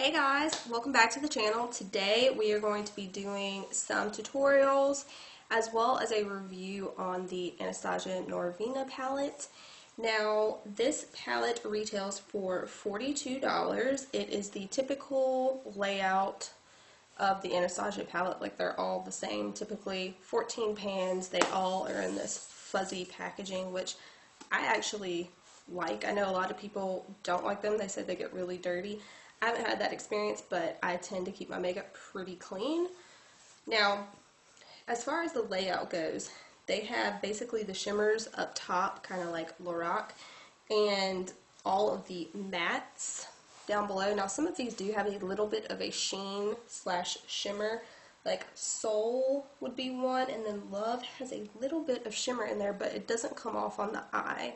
Hey guys, welcome back to the channel. Today we are going to be doing some tutorials as well as a review on the Anastasia Norvina palette. Now this palette retails for $42. It is the typical layout of the Anastasia palette, like they're all the same, typically 14 pans. They all are in this fuzzy packaging, which I actually like. I know a lot of people don't like them. They say they get really dirty. I haven't had that experience, but I tend to keep my makeup pretty clean. Now, as far as the layout goes, they have basically the shimmers up top, kind of like Lorac, and all of the mattes down below. Now, some of these do have a little bit of a sheen slash shimmer, like Soul would be one, and then Love has a little bit of shimmer in there, but it doesn't come off on the eye.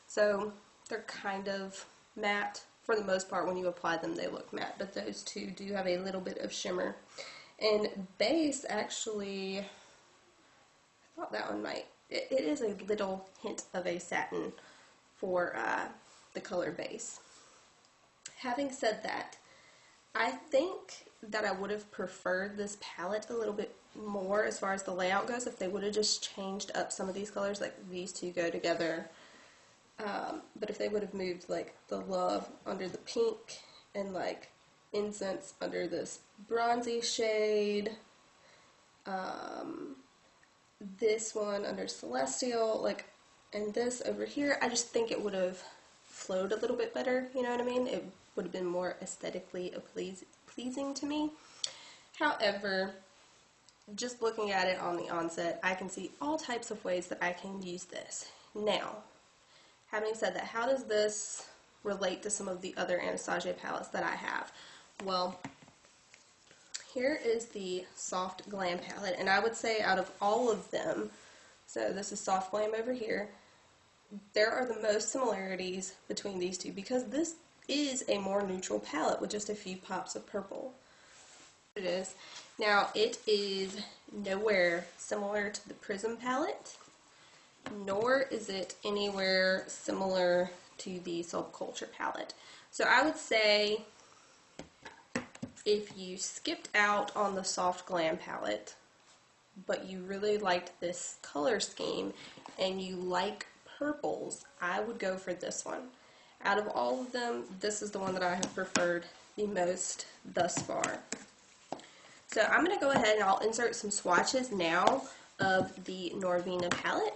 So they're kind of matte. For the most part, when you apply them, they look matte, but those two do have a little bit of shimmer. And Base, actually, I thought that one might, it is a little hint of a satin for the color Base. Having said that, I think that I would have preferred this palette a little bit more as far as the layout goes if they would have just changed up some of these colors, like these two go together. But if they would have moved like the Love under the pink and like Incense under this bronzy shade, this one under Celestial, like, and this over here, I just think it would have flowed a little bit better, you know what I mean? It would have been more aesthetically pleasing to me. However, just looking at it on the onset, I can see all types of ways that I can use this. Now, having said that, how does this relate to some of the other Anastasia palettes that I have? Well, here is the Soft Glam palette, and I would say out of all of them, so this is Soft Glam over here, there are the most similarities between these two because this is a more neutral palette with just a few pops of purple. It is. Now, it is nowhere similar to the Prism palette, nor is it anywhere similar to the Subculture palette. So I would say if you skipped out on the Soft Glam palette, but you really liked this color scheme and you like purples, I would go for this one. Out of all of them, this is the one that I have preferred the most thus far. So I'm going to go ahead and I'll insert some swatches now of the Norvina palette.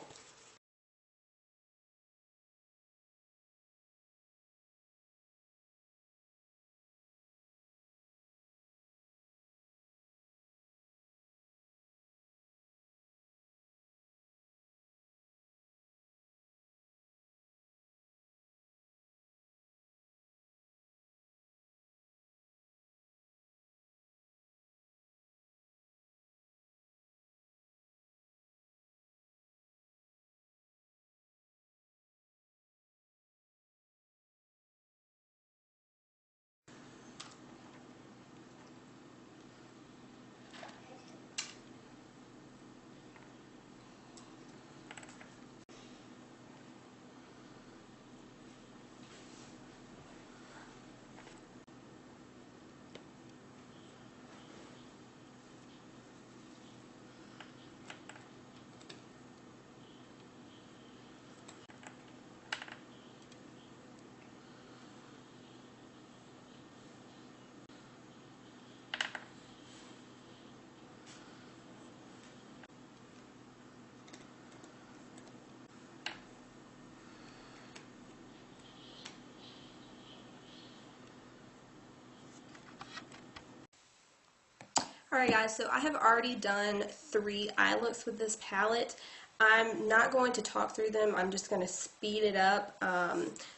Alright guys, so I have already done 3 eye looks with this palette. I'm not going to talk through them, I'm just going to speed it up.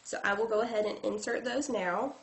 So I will go ahead and insert those now.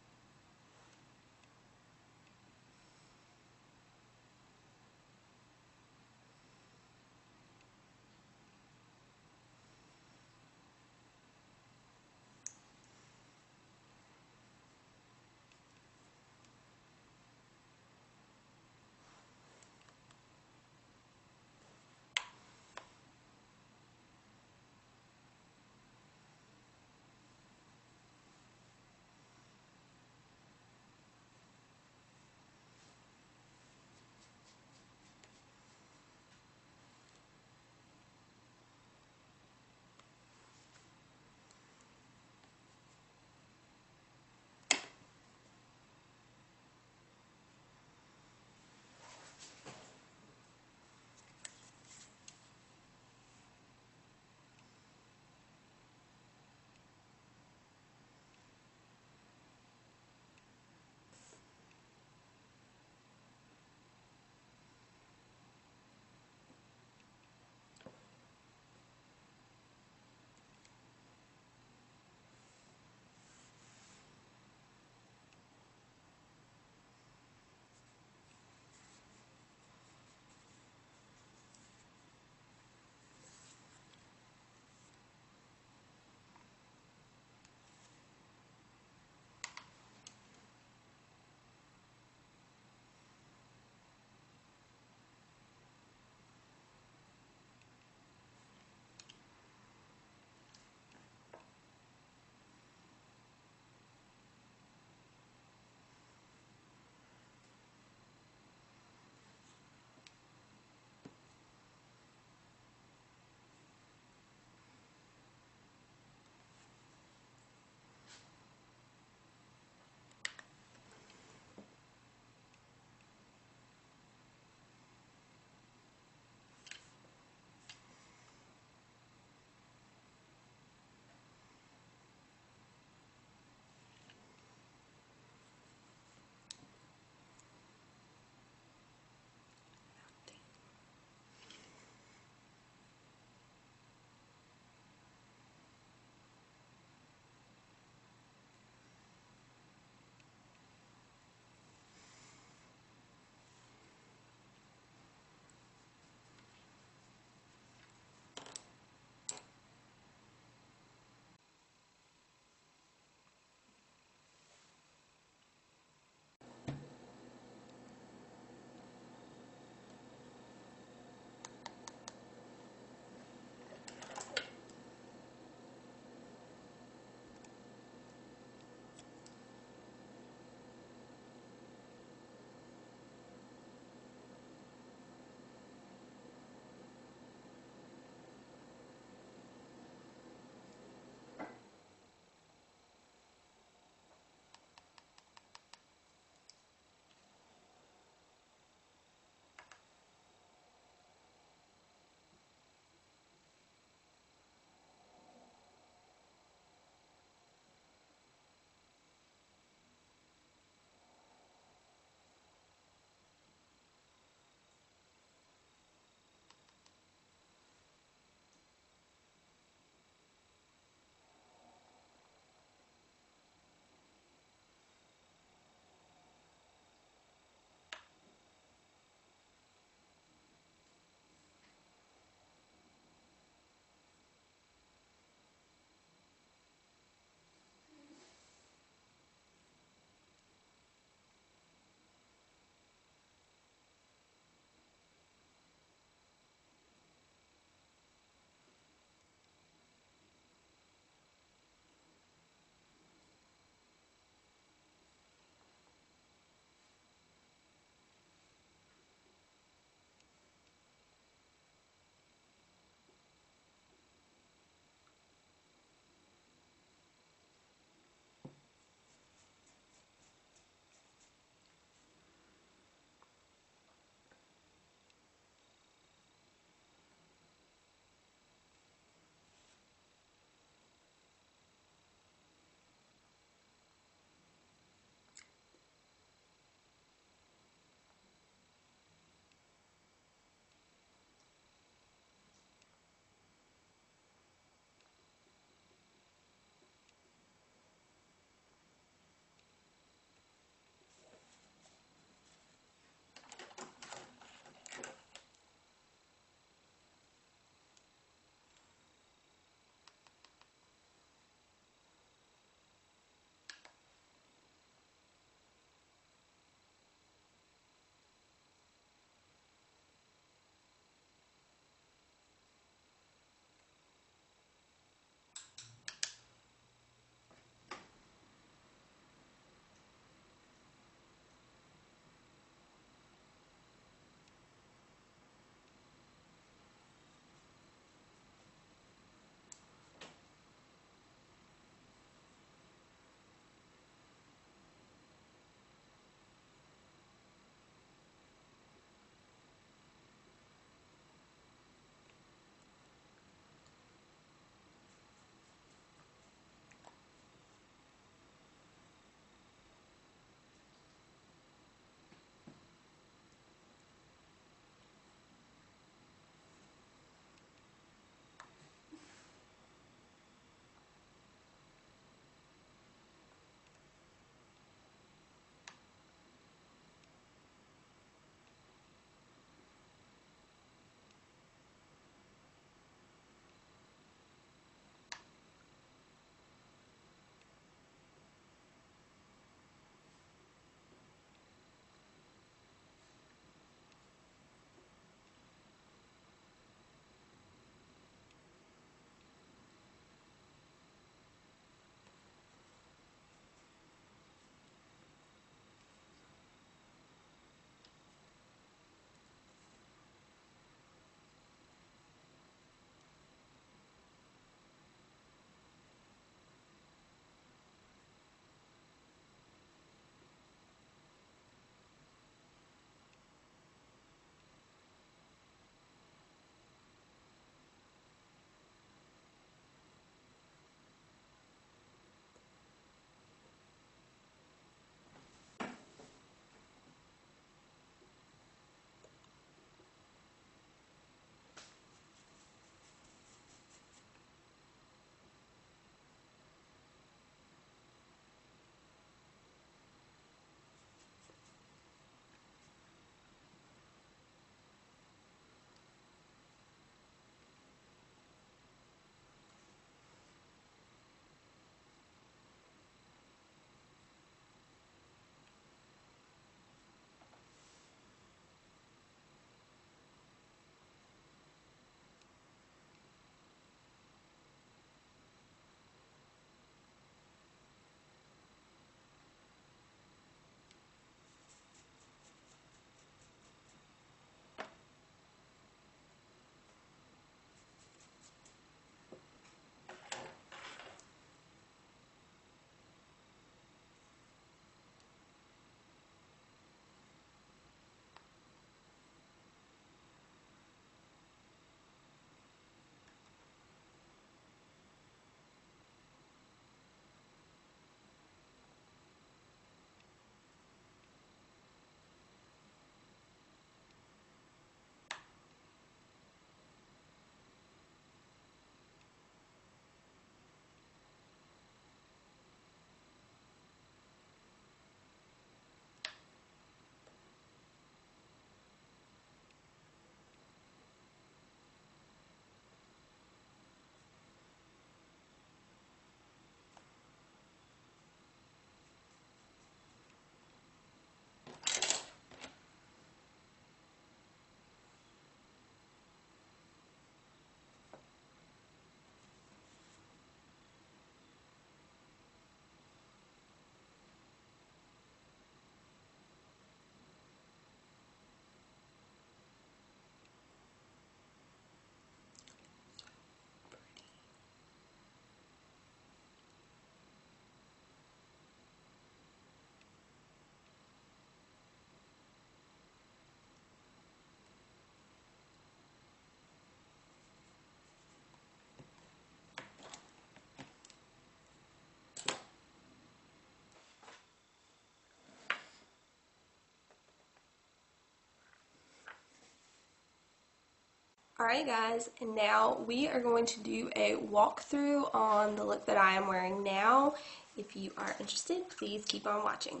Alright guys, and now we are going to do a walkthrough on the look that I am wearing now. If you are interested, please keep on watching.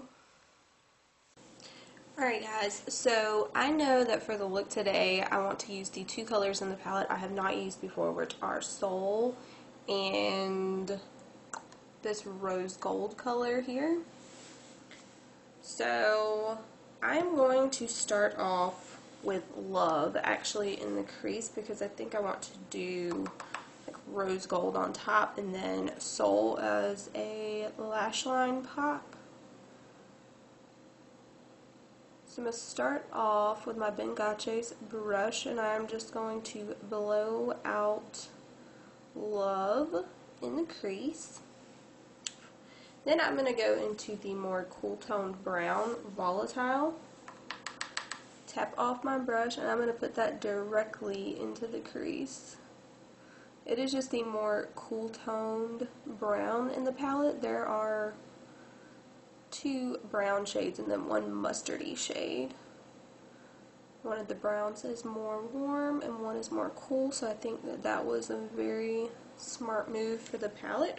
Alright guys, so I know that for the look today, I want to use the two colors in the palette I have not used before, which are Soul and this rose gold color here. So I'm going to start off with Love actually in the crease because I think I want to do like rose gold on top and then Soul as a lash line pop. So I'm going to start off with my Bengache's brush and I'm just going to blow out Love in the crease. Then I'm going to go into the more cool toned brown Volatile. Tap off my brush and I'm going to put that directly into the crease. It is just the more cool toned brown in the palette. There are two brown shades and then one mustardy shade. One of the browns is more warm and one is more cool, so I think that that was a very smart move for the palette.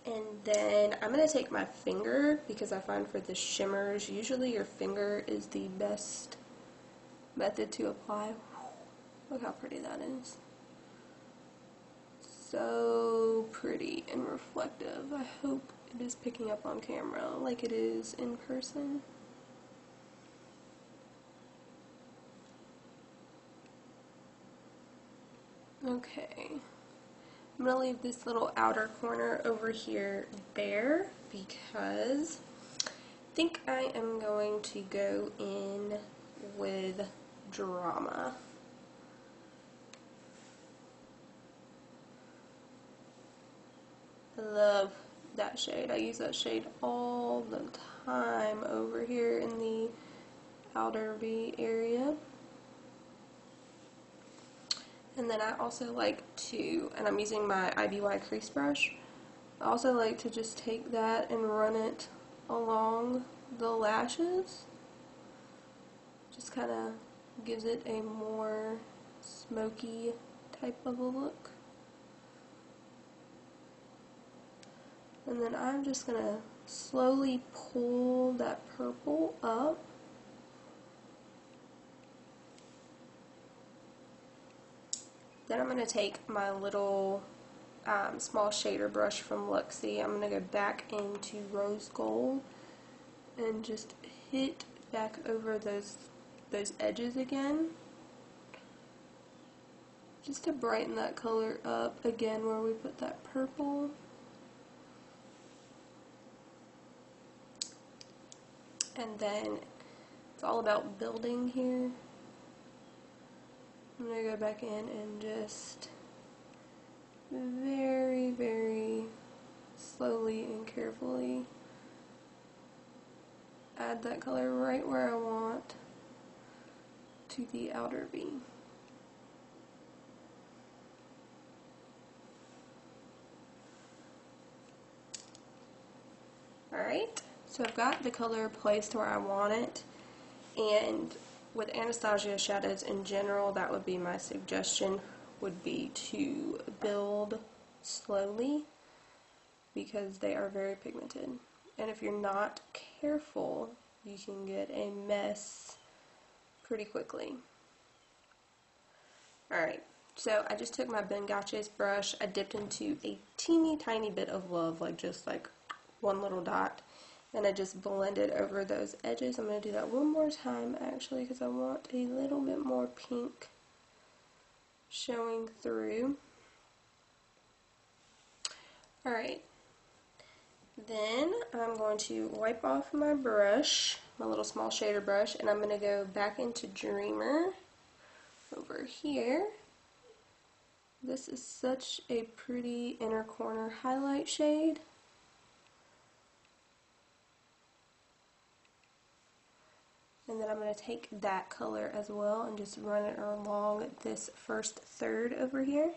And then I'm going to take my finger because I find for the shimmers, usually your finger is the best method to apply. Look how pretty that is. So pretty and reflective. I hope it is picking up on camera like it is in person. Okay. I'm going to leave this little outer corner over here bare because I think I am going to go in with Drama. I love that shade. I use that shade all the time over here in the outer V area. And then I also like to, and I'm using my IBY crease brush, I also like to just take that and run it along the lashes. Just kind of gives it a more smoky type of a look. And then I'm just going to slowly pull that purple up. Then I'm going to take my little small shader brush from Luxie. I'm going to go back into rose gold and just hit back over those edges again. Just to brighten that color up again where we put that purple. And then it's all about building here. I'm going to go back in and just very, very slowly and carefully add that color right where I want to the outer V. Alright, so I've got the color placed where I want it, and with Anastasia shadows in general, that would be my suggestion, would be to build slowly because they are very pigmented. And if you're not careful, you can get a mess pretty quickly. Alright, so I just took my Bengache's brush, I dipped into a teeny tiny bit of Love, like just like one little dot, and I just blended over those edges. I'm going to do that one more time actually because I want a little bit more pink showing through. Alright, then I'm going to wipe off my brush, my little small shader brush, and I'm going to go back into Dreamer over here. This is such a pretty inner corner highlight shade. And then I'm going to take that color as well and just run it along this first third over here.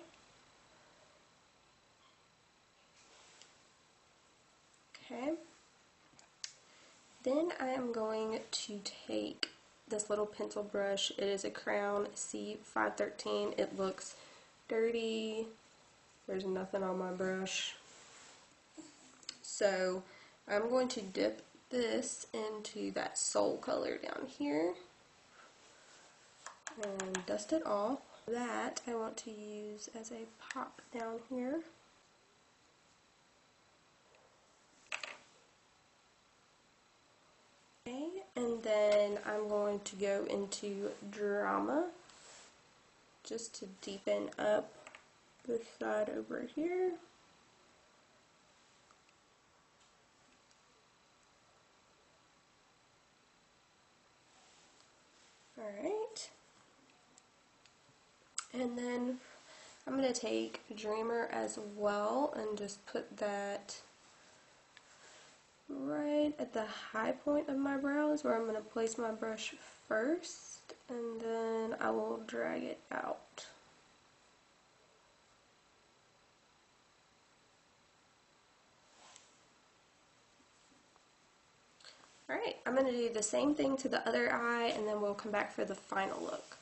Okay. Then I am going to take this little pencil brush. It is a Crown C513. It looks dirty. There's nothing on my brush. So I'm going to dip this into that Soul color down here and dust it off. That I want to use as a pop down here. Okay, and then I'm going to go into Drama just to deepen up this side over here. Alright. And then I'm going to take Dreamer as well and just put that right at the high point of my brows, where I'm going to place my brush first, and then I will drag it out. Alright, I'm going to do the same thing to the other eye, and then we'll come back for the final look.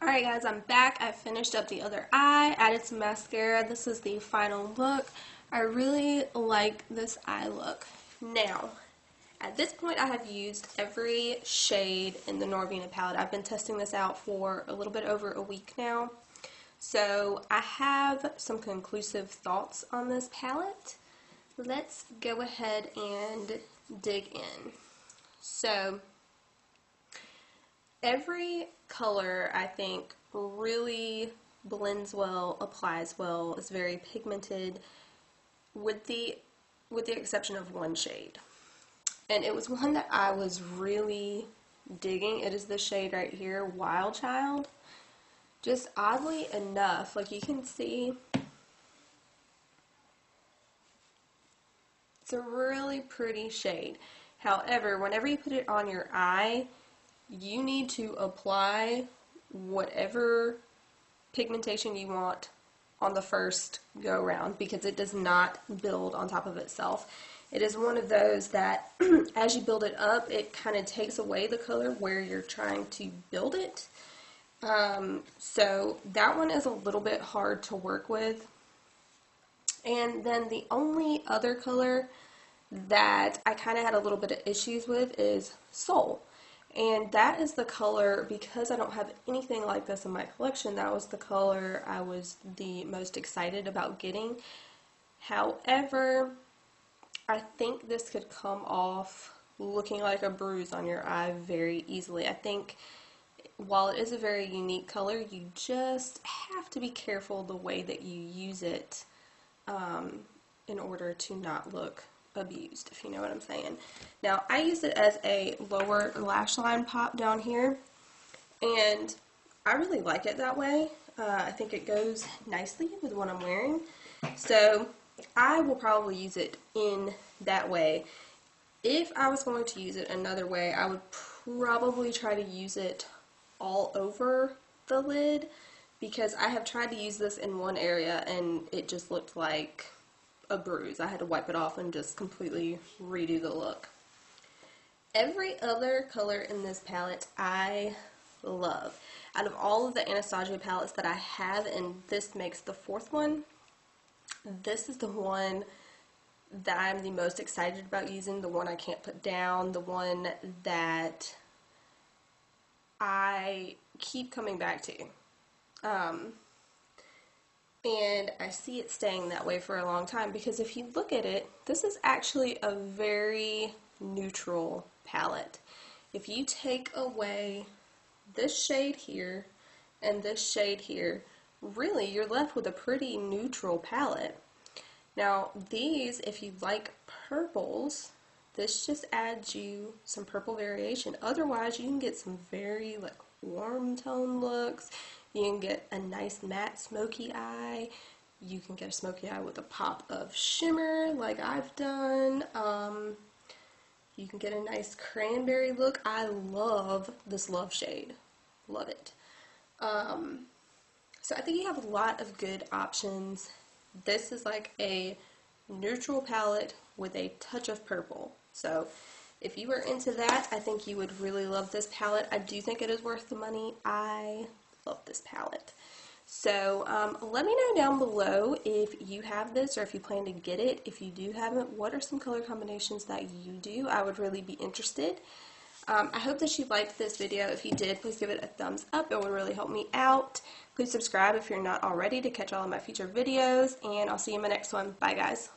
Alright guys, I'm back. I finished up the other eye, added some mascara. This is the final look. I really like this eye look. Now, at this point I have used every shade in the Norvina palette. I've been testing this out for a little bit over a week now. So I have some conclusive thoughts on this palette. Let's go ahead and dig in. So, every color, I think, really blends well, applies well, is very pigmented, with the exception of one shade. And it was one that I was really digging. It is this shade right here, Wild Child. Just oddly enough, like you can see, it's a really pretty shade. However, whenever you put it on your eye, you need to apply whatever pigmentation you want on the first go round, because it does not build on top of itself. It is one of those that as you build it up, it kind of takes away the color where you're trying to build it. So that one is a little bit hard to work with. And then the only other color that I kind of had a little bit of issues with is Soul. And that is the color, because I don't have anything like this in my collection, that was the color I was the most excited about getting. However, I think this could come off looking like a bruise on your eye very easily. I think while it is a very unique color, you just have to be careful the way that you use it in order to not look abused, if you know what I'm saying. Now, I use it as a lower lash line pop down here, and I really like it that way. I think it goes nicely with what I'm wearing, so I will probably use it in that way. If I was going to use it another way, I would probably try to use it all over the lid, because I have tried to use this in one area and it just looked like a bruise. I had to wipe it off and just completely redo the look. Every other color in this palette I love. Out of all of the Anastasia palettes that I have, and this makes the fourth one, this is the one that I'm the most excited about using, the one I can't put down, the one that I keep coming back to. And I see it staying that way for a long time, because if you look at it, this is actually a very neutral palette. If you take away this shade here and this shade here, really you're left with a pretty neutral palette. Now these, if you like purples, this just adds you some purple variation. Otherwise you can get some very like warm tone looks. You can get a nice matte smoky eye. You can get a smoky eye with a pop of shimmer like I've done. You can get a nice cranberry look. I love this Love shade. Love it. So I think you have a lot of good options. This is like a neutral palette with a touch of purple. So if you were into that, I think you would really love this palette. I do think it is worth the money. I love this palette. So let me know down below if you have this or if you plan to get it. If you do have it, what are some color combinations that you do? I would really be interested. I hope that you liked this video. If you did, please give it a thumbs up. It would really help me out. Please subscribe if you're not already to catch all of my future videos, and I'll see you in my next one. Bye, guys.